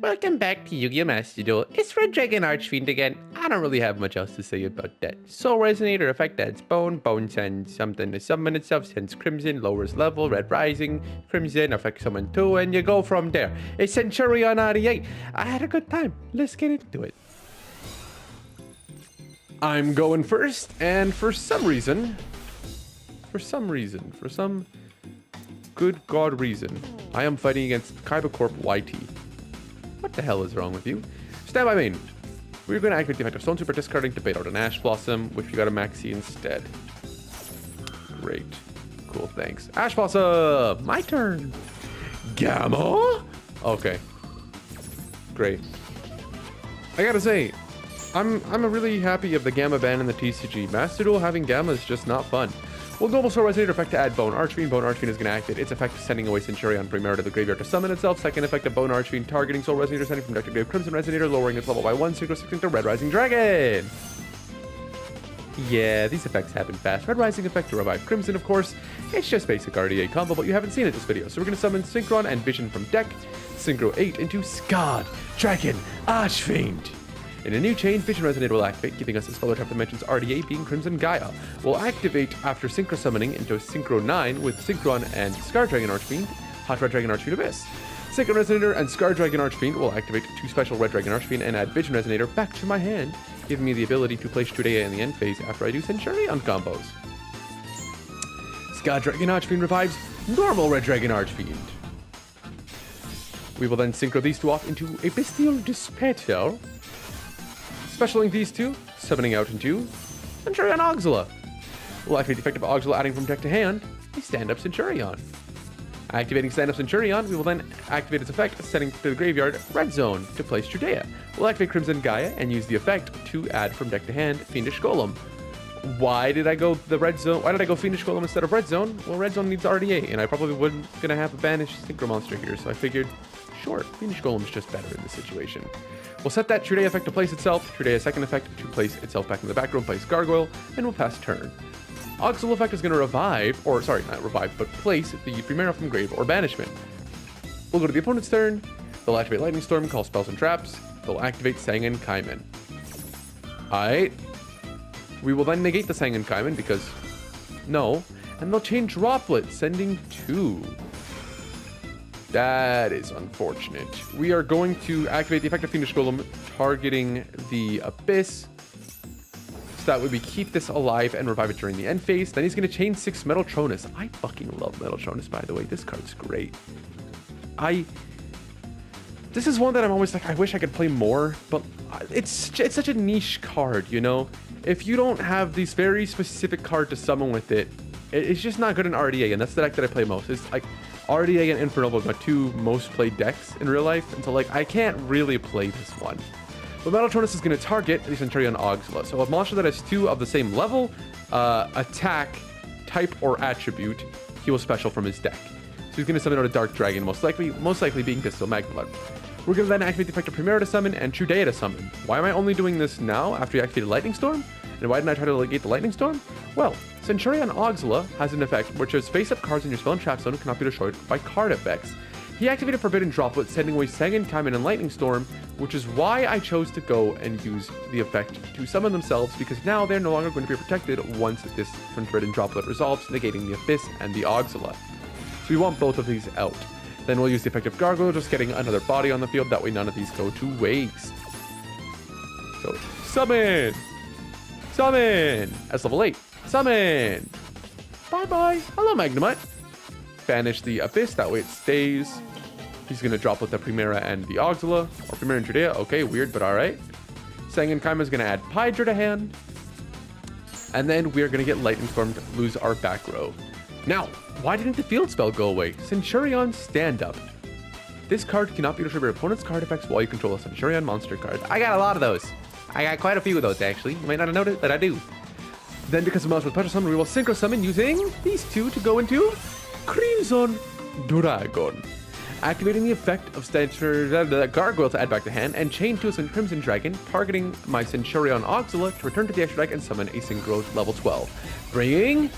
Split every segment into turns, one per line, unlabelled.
Welcome back to Yu-Gi-Oh! Master Duel. It's Red Dragon Archfiend again. I don't really have much else to say about that. Soul Resonator effect adds bone. Bone sends something to summon itself, sends Crimson, lowers level, Red Rising, Crimson, affects someone too, and you go from there. A Centurion 98. I had a good time. Let's get into it. I'm going first, and for some good god reason, I am fighting against Kaiba Corp YT. What the hell is wrong with you? Stand by main. We're going to activate the effect of Stone Super, discarding Debate Art and Ash Blossom, which we got a Maxi instead. Great. Cool, thanks. Ash Blossom! My turn! Gamma? Okay. Great. I gotta say, I'm really happy of the Gamma ban in the TCG. Master Duel having Gamma is just not fun. Well, Global Soul Resonator effect to add Bone Archfiend. Bone Archfiend is going to activate its effect, sending away Centurion Primera to the graveyard to summon itself. Second effect of Bone Archfiend, targeting Soul Resonator, sending from deck to grave Crimson Resonator, lowering its level by 1, synchro to Red Rising Dragon. Yeah, these effects happen fast. Red Rising effect to revive Crimson, of course. It's just basic RDA combo, but you haven't seen it this video. So we're going to summon Synchron and Vision from deck, Synchro 8 into Scud Dragon Archfiend. In a new chain, Vision Resonator will activate, giving us a spell trap dimensions RDA being Crimson Gaia. Will activate after Synchro summoning into Synchro 9 with Synchron and Scar Dragon Archfiend, Hot Red Dragon Archfiend Abyss. Synchro Resonator and Scar Dragon Archfiend will activate 2 special Red Dragon Archfiend and add Vision Resonator back to my hand, giving me the ability to place Trudea in the end phase after I do Centurion combos. Scar Dragon Archfiend revives normal Red Dragon Archfiend. We will then synchro these two off into a Bestial Despair. Specialing these two, summoning out into Centurion Auxila. We'll activate the effect of Auxila, adding from deck to hand a stand-up Centurion. Activating stand-up Centurion, we will then activate its effect, sending to the graveyard Red Zone to place Trudea. We'll activate Crimson Gaia and use the effect to add from deck to hand Fiendish Golem. Why did I go the Red Zone? Why did I go Fiendish Golem instead of Red Zone? Well, Red Zone needs RDA, and I probably wasn't gonna have a banished Synchro monster here, so I figured, sure, Fiendish Golem is just better in this situation. We'll set that Trudea effect to place itself, Trudea second effect to place itself back in the back row, place Gargoyle, and we'll pass turn. Auxil effect is going to revive, or sorry, not revive, but place the Primera from grave or banishment. We'll go to the opponent's turn, they'll activate Lightning Storm, call spells and traps, they'll activate Sangan Kaiman. Alright. We will then negate the Sangan Kaiman because, no, and they'll chain Droplet, sending 2. That is unfortunate. We are going to activate the effect of Fiendish Golem, targeting the Abyss. So that way we keep this alive and revive it during the end phase. Then he's going to chain 6 Metaltronus. I fucking love Metaltronus, by the way. This card's great. This is one that I'm always like, I wish I could play more, but it's such a niche card, you know? If you don't have these very specific card to summon with it, it's just not good in RDA, and that's the deck that I play most. It's like RDA and Infernal are my 2 most played decks in real life, and so like I can't really play this one. But Metaltronus is going to target the Centurion Auxila. So a monster that has 2 of the same level, attack, type, or attribute, he will special from his deck. So he's going to summon out a Dark Dragon, most likely being Distal Magnablood. We're going to then activate the effect of Primera to summon and Trudea to summon. Why am I only doing this now after you activated Lightning Storm? And why didn't I try to negate the Lightning Storm? Well, Centurion Auxila has an effect which is face-up cards in your spell and trap zone cannot be destroyed by card effects. He activated Forbidden Droplet, sending away Sangan Kaiman and Lightning Storm, which is why I chose to go and use the effect to summon themselves, because now they're no longer going to be protected once this Forbidden Droplet resolves, negating the Abyss and the Auxila. So we want both of these out. Then we'll use the effect of Gargoyle, just getting another body on the field, that way none of these go to waste. So, summon! Summon! That's level 8. Summon! Bye-bye! Hello, Magnemite! Banish the Abyss, that way it stays. He's going to drop with the Primera and the Auxila, or Primera and Trudea. Okay, weird, but alright. Sangan Kaiman is going to add Hydra to hand. And then we're going to get Lightning Storm to lose our back row. Now, why didn't the field spell go away? Centurion Stand-Up. This card cannot be destroyed by your opponent's card effects while you control a Centurion monster card. I got a lot of those. I got quite a few of those, actually. You might not have noticed, but I do. Then, because of Mouse with Special Summon, we will Synchro Summon using these 2 to go into Crimson Dragon. Activating the effect of Gargoyle to add back to hand, and chain to a Crimson Dragon, targeting my Centurion Auxila to return to the extra deck and summon a Synchro level 12. Bringing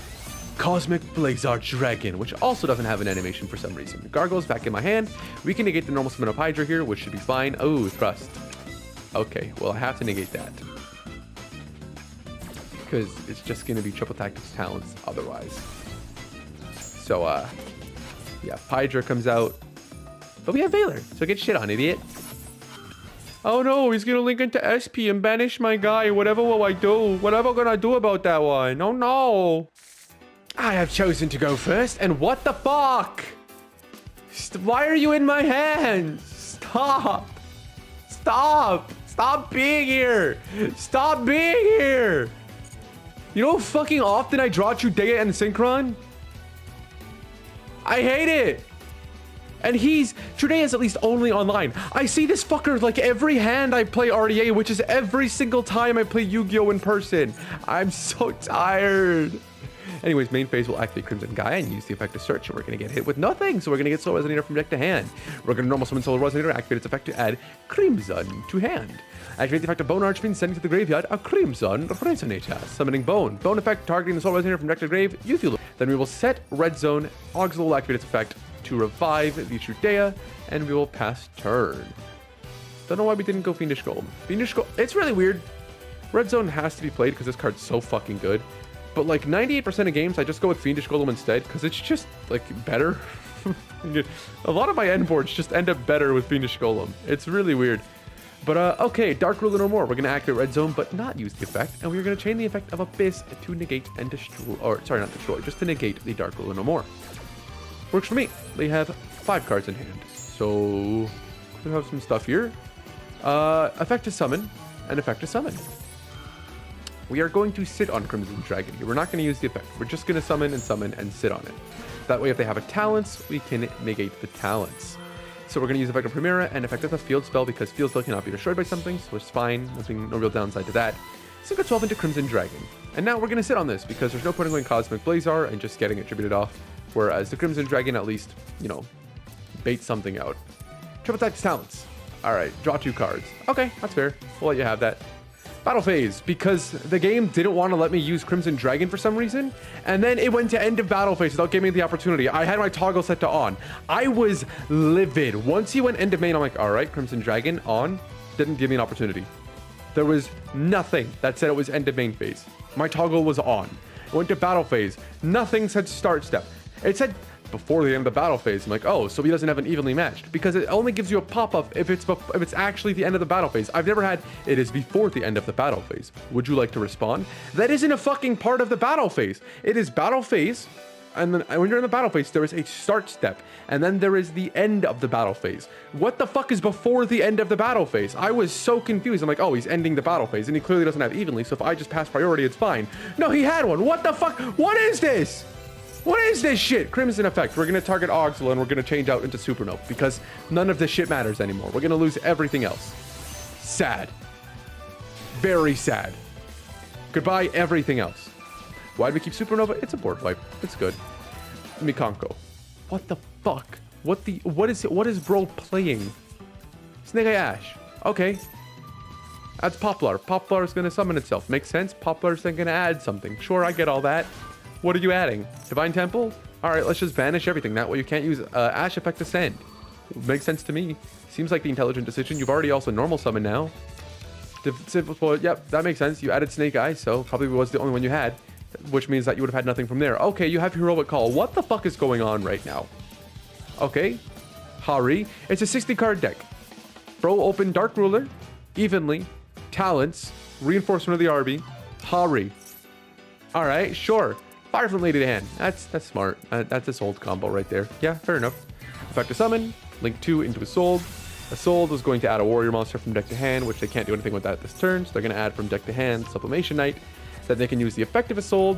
Cosmic Blazar Dragon, which also doesn't have an animation for some reason. Gargoyle's back in my hand. We can negate the normal summon of Hydra here, which should be fine. Oh, Thrust. Okay, well, I have to negate that. Because it's just going to be triple tactics talents otherwise. So, yeah, Hydra comes out. But we have Valor, so get shit on, idiot. Oh no, he's gonna link into SP and banish my guy. Whatever will I do? What am I gonna do about that one? Oh no. I have chosen to go first, and what the fuck? Why are you in my hands? Stop. Stop. Stop being here. Stop being here. You know how fucking often I draw Trudea and Synchron? I hate it. And Trudea is at least only online. I see this fucker like every hand I play RDA, which is every single time I play Yu-Gi-Oh! In person. I'm so tired. Anyways, main phase will activate Crimson Gaia and use the effect to search, and we're going to get hit with nothing. So we're going to get Soul Resonator from deck to hand. We're going to normal summon Soul Resonator, activate its effect to add Crimson to hand. Activate the effect of Bone Archfiend, sending to the graveyard a Crimson Resonator. Summoning Bone. Bone effect, targeting the Soul Resonator from deck to grave, use the. Then we will set Red Zone. Auxil will activate its effect to revive the Trudea, and we will pass turn. Don't know why we didn't go Fiendish Golem. Fiendish Golem, it's really weird. Red Zone has to be played because this card's so fucking good. But like 98% of games, I just go with Fiendish Golem instead because it's just like better. A lot of my end boards just end up better with Fiendish Golem. It's really weird. But okay, Dark Ruler no more. We're gonna activate Red Zone, but not use the effect, and we're gonna chain the effect of Abyss to negate and destroy, or sorry, not destroy, just to negate the Dark Ruler no more. Works for me. They have 5 cards in hand, so we have some stuff here. Effect to summon and effect to summon. We are going to sit on Crimson Dragon here. We're not going to use the effect. We're just going to summon and sit on it. That way, if they have a talents, we can negate the talents. So we're going to use effect of Primera and effect of the field spell because field spell cannot be destroyed by something, so it's fine. No real downside to that. Sink a 12 into Crimson Dragon. And now we're going to sit on this because there's no point in going Cosmic Blazar and just getting it tributed off. Whereas the Crimson Dragon at least, you know, baits something out. Triple Tactics Talents. All right, draw 2 cards. Okay, that's fair. We'll let you have that. Battle phase, because the game didn't want to let me use Crimson Dragon for some reason, and then it went to end of battle phase without giving me the opportunity. I had my toggle set to on. I was livid. Once he went end of main, I'm like, all right, Crimson Dragon on. Didn't give me an opportunity. There was nothing that said it was end of main phase. My toggle was on. It went to battle phase. Nothing said start step. It said before the end of the battle phase. I'm like, oh, so he doesn't have an evenly matched, because it only gives you a pop-up if it's actually the end of the battle phase. I've never had it is before the end of the battle phase. Would you like to respond? That isn't a fucking part of the battle phase. It is battle phase, and then when you're in the battle phase, there is a start step, and then there is the end of the battle phase. What the fuck is before the end of the battle phase? I was so confused. I'm like, oh, he's ending the battle phase, and he clearly doesn't have evenly, so if I just pass priority, it's fine. No, he had one. What the fuck? What is this? What is this shit? Crimson effect. We're going to target Auxil and we're going to change out into Supernova because none of this shit matters anymore. We're going to lose everything else. Sad. Very sad. Goodbye, everything else. Why'd we keep Supernova? It's a board wipe. It's good. Mikanko. What the fuck? What is bro playing? Snake Eye Ash. Okay. That's Poplar. Poplar is going to summon itself. Makes sense. Poplar's then going to add something. Sure, I get all that. What are you adding? Divine Temple? All right, let's just banish everything. That way you can't use Ash effect to send. Makes sense to me. Seems like the intelligent decision. You've already also normal summon now. Yep, that makes sense. You added Snake Eye, so probably was the only one you had, which means that you would have had nothing from there. Okay, you have Heroic Call. What the fuck is going on right now? Okay. Hari. It's a 60 card deck. Bro open Dark Ruler, evenly, talents, reinforcement of the RB, Hari. All right, sure. Fire from Lady to hand. That's smart. That's this old combo right there. Yeah, fair enough. Effect to summon. Link 2 into a Soul. A Soul is going to add a warrior monster from deck to hand, which they can't do anything with that this turn. So they're going to add from deck to hand Sublimation Knight. Then they can use the effect of a Soul,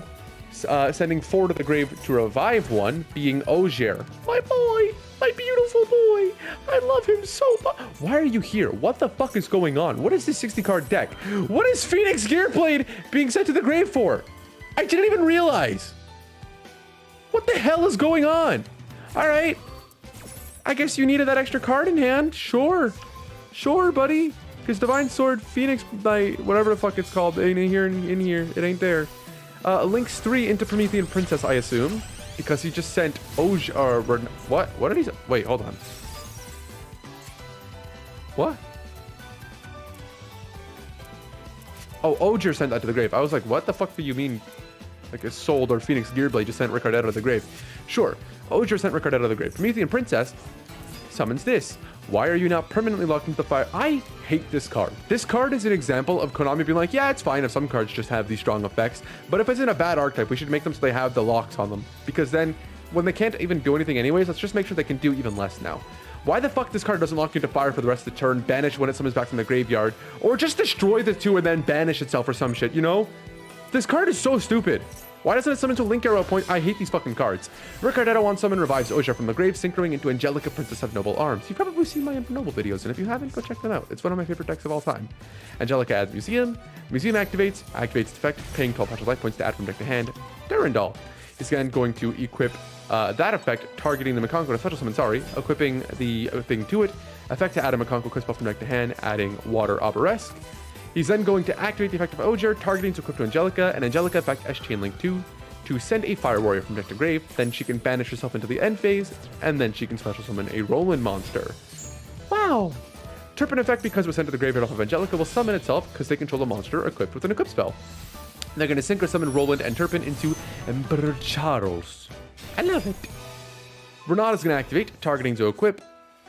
sending 4 to the grave to revive one, being Ogier. My boy. My beautiful boy. I love him so much. Why are you here? What the fuck is going on? What is this 60 card deck? What is Phoenix Gearblade being sent to the grave for? I didn't even realize. What the hell is going on? All right. I guess you needed that extra card in hand. Sure. Sure, buddy. Because Divine Sword, Phoenix, whatever the fuck it's called, ain't here. It ain't there. Links 3 into Promethean Princess, I assume, because he just sent what? What did he say? Wait, hold on. What? Oh, Ogier sent that to the grave. I was like, what the fuck do you mean? Like a Sold or Phoenix Gearblade just sent Ricardetto to the grave. Sure, Ogier sent Ricardetto to the grave. Promethean Princess summons this. Why are you now permanently locked into the fire? I hate this card. This card is an example of Konami being like, yeah, it's fine if some cards just have these strong effects, but if it's in a bad archetype, we should make them so they have the locks on them. Because then, when they can't even do anything anyways, let's just make sure they can do even less now. Why the fuck this card doesn't lock you into fire for the rest of the turn, banish when it summons back from the graveyard, or just destroy the two and then banish itself or some shit, you know? This card is so stupid. Why doesn't it summon to Link Arrow point? I hate these fucking cards. Ricardetto on summon revives Ogier from the grave, synchroing into Angelica, Princess of Noble Arms. You've probably seen my Noble videos, and if you haven't, go check them out. It's one of my favorite decks of all time. Angelica adds Museum. Museum activates its effect, paying 12 partial life points to add from deck to hand. Durandal is then going to equip that effect, targeting the Makonko to special summon, equipping the thing to it. Effect to add a Makonko quick spell from deck to hand, adding Water Arboresque. He's then going to activate the effect of Ogier, targeting to equip to Angelica, and Angelica effect as Chainlink 2 to send a Fire Warrior from deck to grave. Then she can banish herself into the end phase, and then she can special summon a Roland monster. Wow! Turpin effect, because it was sent to the graveyard off of Angelica, will summon itself because they control a monster equipped with an equip spell. They're going to synchro summon Roland and Turpin into Emperor Charles. I love it. Renaud is going to activate, targeting to equip,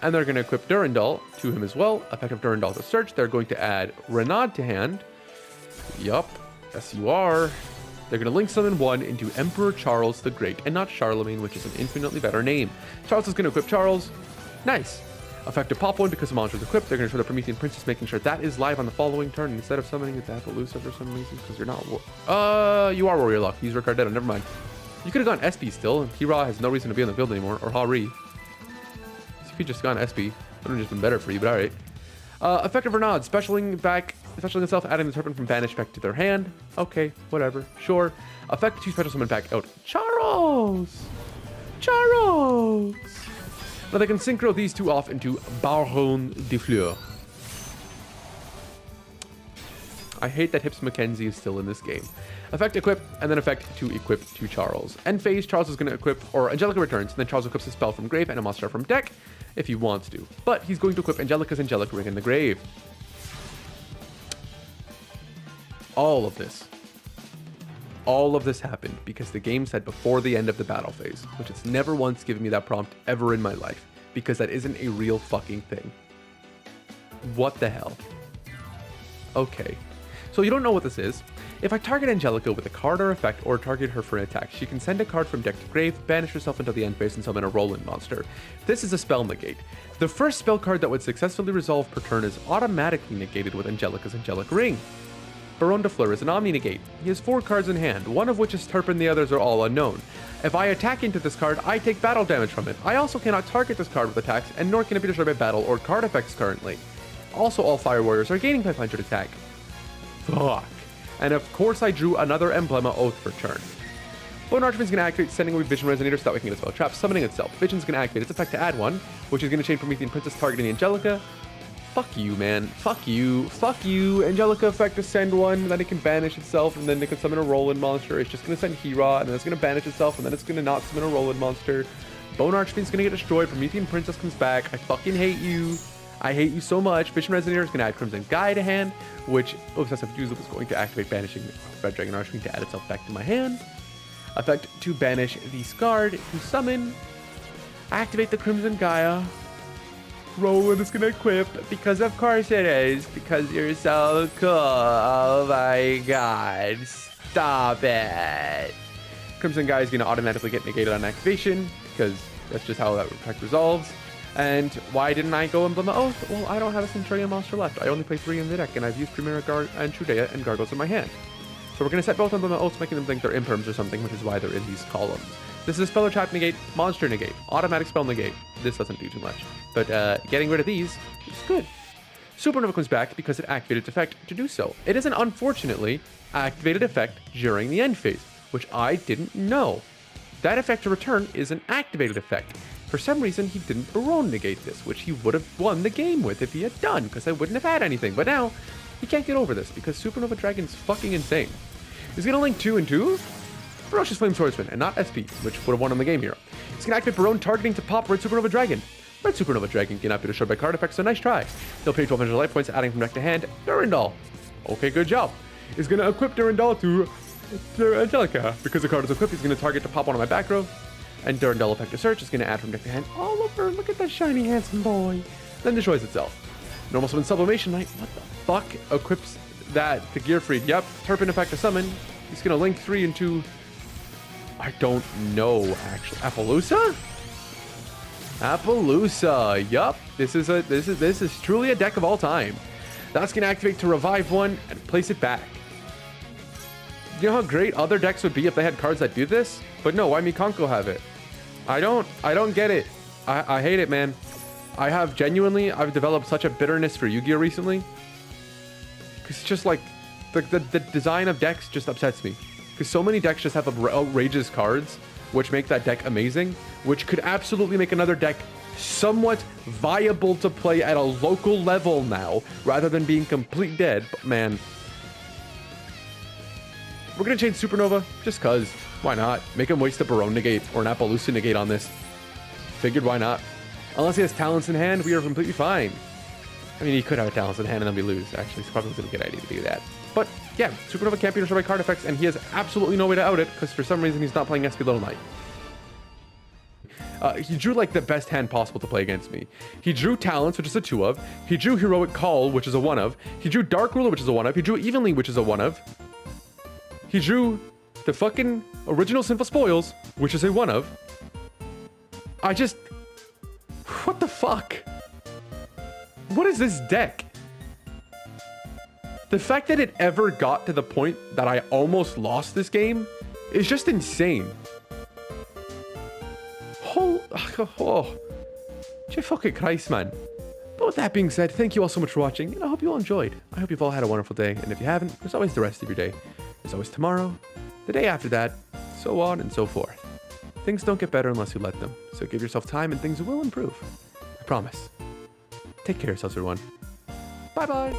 and they're going to equip Durandal to him as well. Effect of Durandal to search. They're going to add Renaud to hand. Yup. Yes, you are. They're going to link summon one into Emperor Charles the Great, and not Charlemagne, which is an infinitely better name. Charles is going to equip Charles. Nice. Effect of pop one because the monster is equipped. They're going to show the Promethean Princess, making sure that is live on the following turn instead of summoning it to Appaloosa for some reason, because you're not... you are Warrior Luck. Use Ricardetto. Never mind. You could have gone SP still. Hira has no reason to be on the field anymore, or Hari. If you just gone SP, it would have just been better for you, but alright. Effect of Renaud, specialing itself, adding the Turpin from Banish back to their hand. Okay, whatever, sure. Effect to special summon back out Charles! Charles! Now they can synchro these two off into Baron de Fleur. I hate that Hips Mackenzie is still in this game. Effect equip, and then effect to equip to Charles. End phase, Charles is going to equip, or Angelica returns, and then Charles equips a spell from grave and a monster from deck, if he wants to. But he's going to equip Angelica's Angelic Ring in the grave. All of this happened because the game said before the end of the battle phase, which it's never once given me that prompt ever in my life, because that isn't a real fucking thing. What the hell? Okay. So you don't know what this is. If I target Angelica with a card or effect, or target her for an attack, she can send a card from deck to grave, banish herself into the end phase, and summon a Roland monster. This is a spell negate. The first spell card that would successfully resolve per turn is automatically negated with Angelica's Angelic Ring. Baron de Fleur is an Omni negate. He has 4 cards in hand, one of which is Turpin, the others are all unknown. If I attack into this card, I take battle damage from it. I also cannot target this card with attacks, and nor can it be destroyed by battle or card effects currently. Also, all Fire Warriors are gaining 500 attack. Fuck. And of course I drew another Emblema Oath for turn. Bone Archman's going to activate, sending away Vision Resonator so that we can get a spell trap, summoning itself. Vision's going to activate its effect to add one, which is going to chain Promethean Princess targeting Angelica. Fuck you, man. Fuck you. Fuck you. Angelica effect to send one, then it can banish itself, and then it can summon a Roland monster. It's just going to send Hira, and then it's going to banish itself, and then it's going to not summon a Roland monster. Bone Archman's going to get destroyed. Promethean Princess comes back. I fucking hate you. I hate you so much. Vision Resonator is going to add Crimson Guy to hand, which Obsessive Doozle is going to activate banishing Red Dragon Archwing to add itself back to my hand. Effect to banish the Scarred to summon. Activate the Crimson Gaia. Roland is going to equip, because of course it is, because you're so cool. Oh my god. Stop it. Crimson Gaia is going to automatically get negated on activation, because that's just how that effect resolves. And why didn't I go Emblema Oath? Well, I don't have a Centurion monster left. I only play 3 in the deck, and I've used Primera and Trudea and Gargoyles in my hand. So we're going to set both Emblema Oaths, making them think they're imperms or something, which is why they're in these columns. This is a spell trap negate, monster negate, automatic spell negate. This doesn't do too much. But getting rid of these is good. Supernova comes back because it activated its effect to do so. It is an unfortunately activated effect during the end phase, which I didn't know. That effect to return is an activated effect. For some reason, he didn't Baron negate this, which he would have won the game with if he had done, because I wouldn't have had anything. But now, he can't get over this, because Supernova Dragon's fucking insane. He's going to link 2 and 2. Ferocious Flame Swordsman, and not SP, which would have won him the game here. He's going to activate Barone, targeting to pop Red Supernova Dragon. Red Supernova Dragon cannot be destroyed by card effects, so nice try. He'll pay 1,200 life points, adding from deck to hand. Durandal. Okay, good job. He's going to equip Durandal to Angelica. Because the card is equipped, he's going to target to pop one on my back row. And Durandal Effective Search is going to add from deck to hand all over. Look at that shiny, handsome boy. Then destroys itself. Normal Summon Sublimation Knight. What the fuck? Equips that to Gearfried. Yep. Turpin Effect to Summon. He's going to link 3 into... I don't know, actually. Appaloosa? Appaloosa. Yup. This is truly a deck of all time. That's going to activate to revive one and place it back. You know how great other decks would be if they had cards that do this? But no, why Mikanko have it? I don't get it. I hate it, man. I've developed such a bitterness for Yu-Gi-Oh recently. Because it's just like, the design of decks just upsets me. Because so many decks just have outrageous cards, which make that deck amazing, which could absolutely make another deck somewhat viable to play at a local level now, rather than being complete dead. But man, we're going to change Supernova, just cause. Why not? Make him waste a Barone negate or an Appaloosa negate on this. Figured, why not? Unless he has talents in hand, we are completely fine. I mean, he could have a talents in hand and then we lose. Actually, it's probably a good idea to do that. But yeah, Supernova can't be destroyed by card effects, and he has absolutely no way to out it, because for some reason he's not playing SP Little Knight. He drew like the best hand possible to play against me. He drew Talents, which is a 2 of. He drew Heroic Call, which is a 1 of. He drew Dark Ruler, which is a 1 of. He drew Evenly, which is a 1 of. He drew the fucking original Sinful Spoils, which is a 1 of. What the fuck? What is this deck? The fact that it ever got to the point that I almost lost this game is just insane. Oh, fucking Christ, man. But with that being said, thank you all so much for watching, and I hope you all enjoyed. I hope you've all had a wonderful day, and if you haven't, there's always the rest of your day. There's always tomorrow, the day after that, so on and so forth. Things don't get better unless you let them, so give yourself time and things will improve. I promise. Take care of yourselves, everyone. Bye-bye.